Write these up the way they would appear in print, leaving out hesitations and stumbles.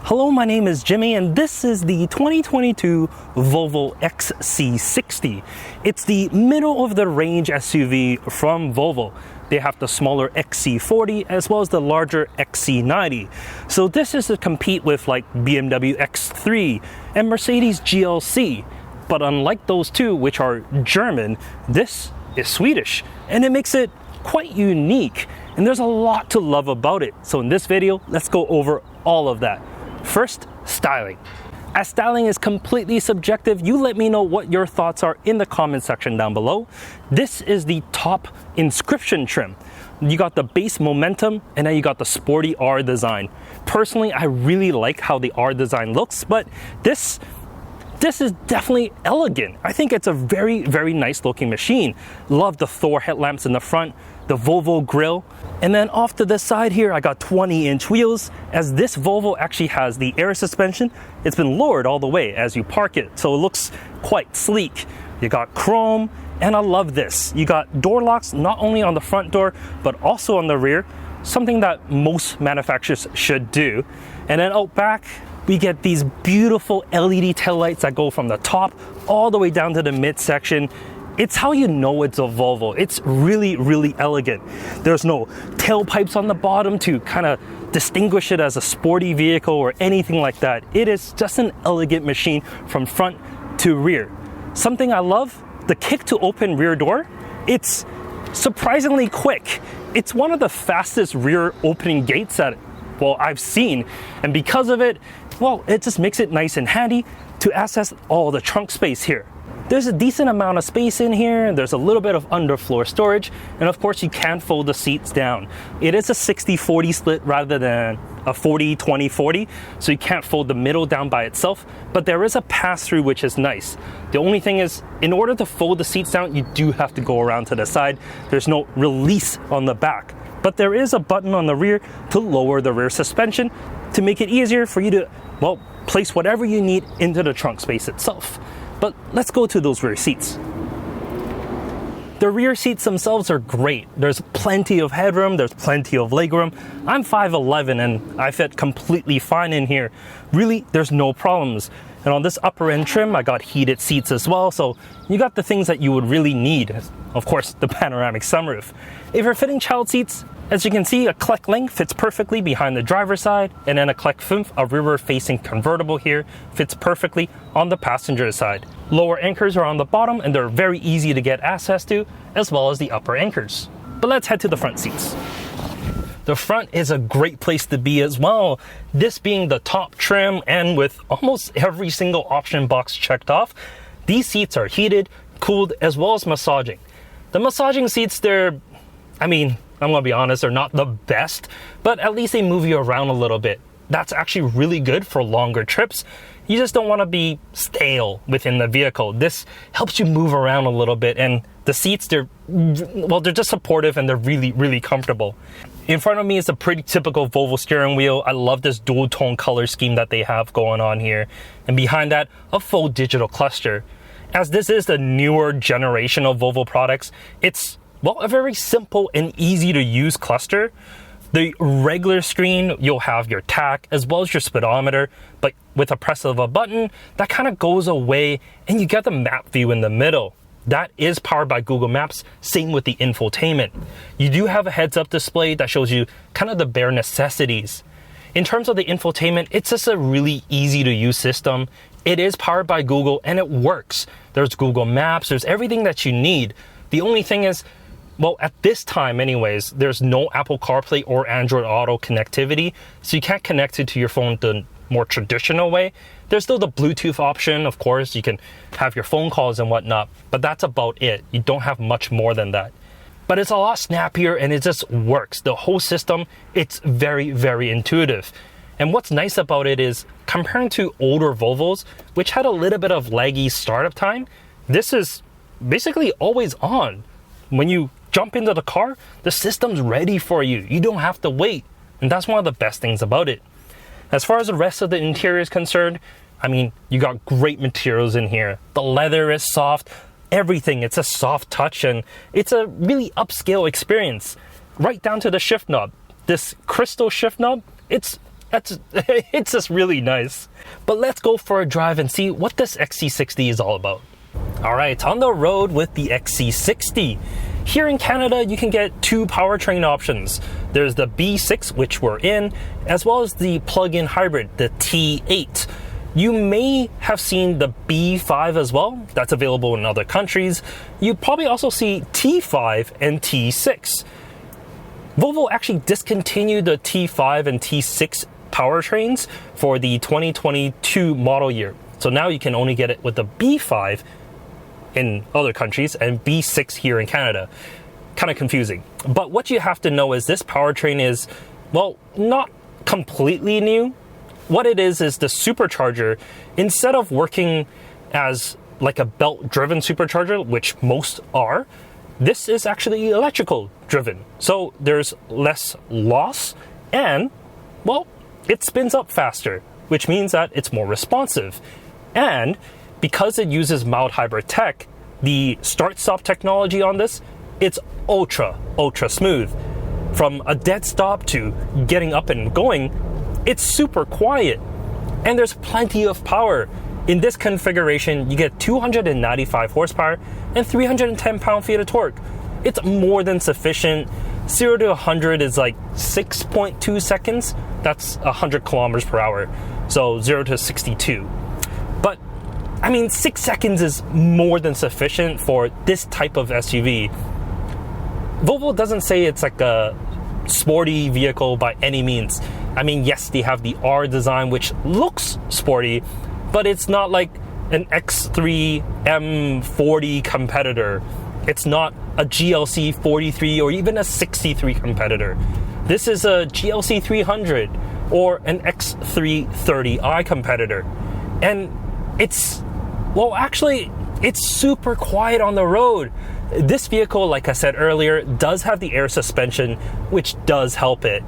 Hello, my name is Jimmy and this is the 2022 Volvo XC60. It's the middle of the range SUV from Volvo. They have the smaller XC40 as well as the larger XC90. So this is to compete with like BMW X3 and Mercedes GLC. But unlike those two, which are German, this is Swedish and it makes it quite unique. And there's a lot to love about it. So in this video, let's go over all of that. First, styling. As styling is completely subjective, you let me know what your thoughts are in the comment section down below. This is the top inscription trim. You got the base momentum and then you got the sporty R design. Personally, I really like how the R design looks, but this is definitely elegant. I think it's a very, very nice looking machine. Love the Thor headlamps in the front, the Volvo grille. And then off to the side here, I got 20-inch wheels. As this Volvo actually has the air suspension, it's been lowered all the way as you park it. So it looks quite sleek. You got chrome, and I love this. You got door locks, not only on the front door, but also on the rear. Something that most manufacturers should do. And then out back, we get these beautiful LED taillights that go from the top all the way down to the midsection. It's how you know it's a Volvo. It's really, really elegant. There's no tailpipes on the bottom to kind of distinguish it as a sporty vehicle or anything like that. It is just an elegant machine from front to rear. Something I love, the kick to open rear door, it's surprisingly quick. It's one of the fastest rear opening gates that, well, I've seen. And because of it, well, it just makes it nice and handy to access all the trunk space here. There's a decent amount of space in here. There's a little bit of underfloor storage. And of course, you can fold the seats down. It is a 60-40 split rather than a 40-20-40. So you can't fold the middle down by itself. But there is a pass-through, which is nice. The only thing is, in order to fold the seats down, you do have to go around to the side. There's no release on the back. But there is a button on the rear to lower the rear suspension to make it easier for you to, well, place whatever you need into the trunk space itself. But let's go to those rear seats. The rear seats themselves are great. There's plenty of headroom, there's plenty of legroom. I'm 5'11" and I fit completely fine in here. Really, there's no problems. And on this upper end trim, I got heated seats as well, so you got the things that you would really need. Of course, the panoramic sunroof. If you're fitting child seats, as you can see, a Kleck Link fits perfectly behind the driver's side, and then a Kleck 5, a rear-facing convertible here, fits perfectly on the passenger side. Lower anchors are on the bottom, and they're very easy to get access to, as well as the upper anchors. But let's head to the front seats. The front is a great place to be as well. This being the top trim, and with almost every single option box checked off, these seats are heated, cooled, as well as massaging. The massaging seats, I'm gonna be honest, they're not the best, but at least they move you around a little bit. That's actually really good for longer trips. You just don't want to be stale within the vehicle. This helps you move around a little bit, and the seats, they're just supportive and they're really, really comfortable. In front of me is a pretty typical Volvo steering wheel. I love this dual tone color scheme that they have going on here. And behind that, a full digital cluster. As this is the newer generation of Volvo products, it's, well, a very simple and easy to use cluster. The regular screen, you'll have your tach as well as your speedometer, but with a press of a button, that kind of goes away and you get the map view in the middle. That is powered by Google Maps, same with the infotainment. You do have a heads-up display that shows you kind of the bare necessities. In terms of the infotainment, it's just a really easy to use system. It is powered by Google and it works. There's Google Maps, there's everything that you need. The only thing is, well, at this time anyways, there's no Apple CarPlay or Android Auto connectivity, so you can't connect it to your phone the more traditional way. There's still the Bluetooth option, of course, you can have your phone calls and whatnot, but that's about it. You don't have much more than that. But it's a lot snappier and it just works. The whole system, it's very, very intuitive. And what's nice about it is, comparing to older Volvos, which had a little bit of laggy startup time, this is basically always on. When you jump into the car, the system's ready for you. You don't have to wait. And that's one of the best things about it. As far as the rest of the interior is concerned, you got great materials in here. The leather is soft, everything, it's a soft touch, and it's a really upscale experience. Right down to the shift knob. This crystal shift knob, it's It's just really nice. But let's go for a drive and see what this XC60 is all about. All right, on the road with the XC60. Here in Canada, you can get two powertrain options. There's the B6, which we're in, as well as the plug-in hybrid, the T8. You may have seen the B5 as well. That's available in other countries. You probably also see T5 and T6. Volvo actually discontinued the T5 and T6 powertrains for the 2022 model year. So now you can only get it with the B5 in other countries and B6 here in Canada. Kind of confusing. But what you have to know is this powertrain is, well, not completely new. What it is the supercharger, instead of working as like a belt-driven supercharger, which most are, this is actually electrical driven. So there's less loss and, well, it spins up faster, which means that it's more responsive. And because it uses mild hybrid tech, the start-stop technology on this, it's ultra smooth. From a dead stop to getting up and going, it's super quiet. And there's plenty of power. In this configuration, you get 295 horsepower and 310 pound-feet of torque. It's more than sufficient. 0 to 100 is like 6.2 seconds. That's 100 kilometers per hour. So 0 to 62. But I mean, 6 seconds is more than sufficient for this type of SUV. Volvo doesn't say it's like a sporty vehicle by any means. I mean, yes, they have the R design, which looks sporty, but it's not like an X3 M40 competitor. It's not a GLC 43 or even a 63 competitor. This is a GLC 300 or an X3 30i competitor. And it's, well, actually, it's super quiet on the road. This vehicle, like I said earlier, does have the air suspension, which does help it.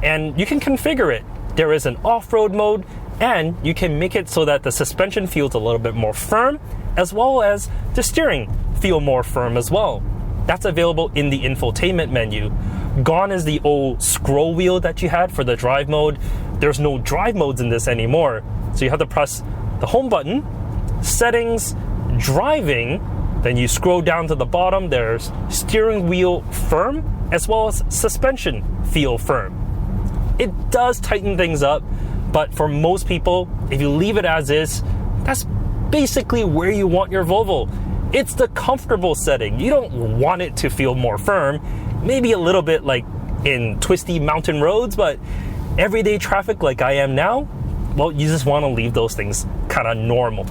And you can configure it. There is an off-road mode, and you can make it so that the suspension feels a little bit more firm, as well as the steering feel more firm as well. That's available in the infotainment menu. Gone is the old scroll wheel that you had for the drive mode. There's no drive modes in this anymore. So you have to press the home button, settings, driving, then you scroll down to the bottom, there's steering wheel firm, as well as suspension feel firm. It does tighten things up, but for most people, if you leave it as is, that's basically where you want your Volvo. It's the comfortable setting. You don't want it to feel more firm, maybe a little bit like in twisty mountain roads, but everyday traffic like I am now, well, you just want to leave those things kind of normal.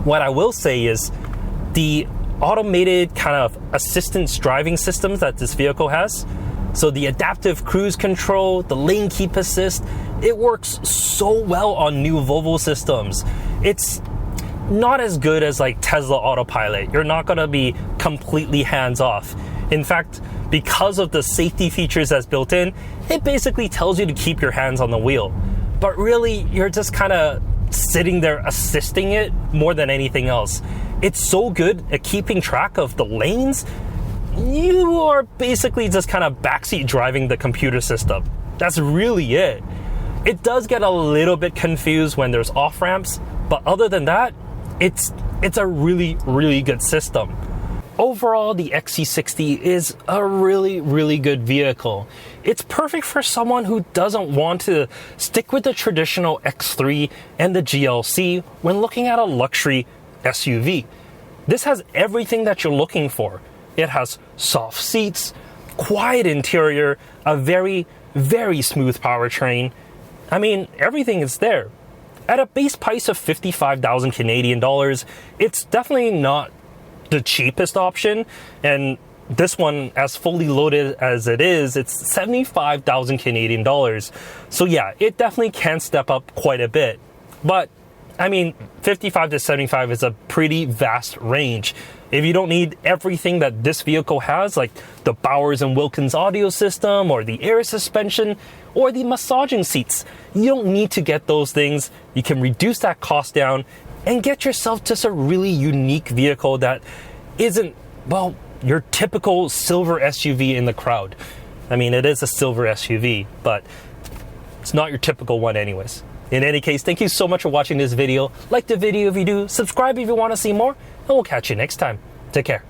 What I will say is the automated kind of assistance driving systems that this vehicle has, so the adaptive cruise control, the lane keep assist, it works so well on new Volvo systems. It's not as good as like Tesla Autopilot. You're not going to be completely hands off. In fact, because of the safety features that's built in, it basically tells you to keep your hands on the wheel. But really, you're just kind of sitting there assisting it more than anything else. It's so good at keeping track of the lanes. You are basically just kind of backseat driving the computer system. That's really it. It does get a little bit confused when there's off ramps, but other than that, it's a really good system. Overall, the XC60 is a really good vehicle. It's perfect for someone who doesn't want to stick with the traditional X3 and the GLC when looking at a luxury SUV. This has everything that you're looking for. It has soft seats, quiet interior, a very smooth powertrain. I mean, everything is there. At a base price of 55,000 Canadian dollars, it's definitely not the cheapest option, and this one, as fully loaded as it is, it's 75,000 Canadian dollars. So yeah, it definitely can step up quite a bit. But I mean, 55 to 75 is a pretty vast range. If you don't need everything that this vehicle has, like the Bowers & Wilkins audio system or the air suspension or the massaging seats, you don't need to get those things. You can reduce that cost down and get yourself just a really unique vehicle that isn't, well, your typical silver SUV in the crowd. I mean, it is a silver SUV, but It's not your typical one anyways. In any case, thank you so much for watching this video. Like the video if you do, subscribe if you want to see more, and we'll catch you next time. Take care.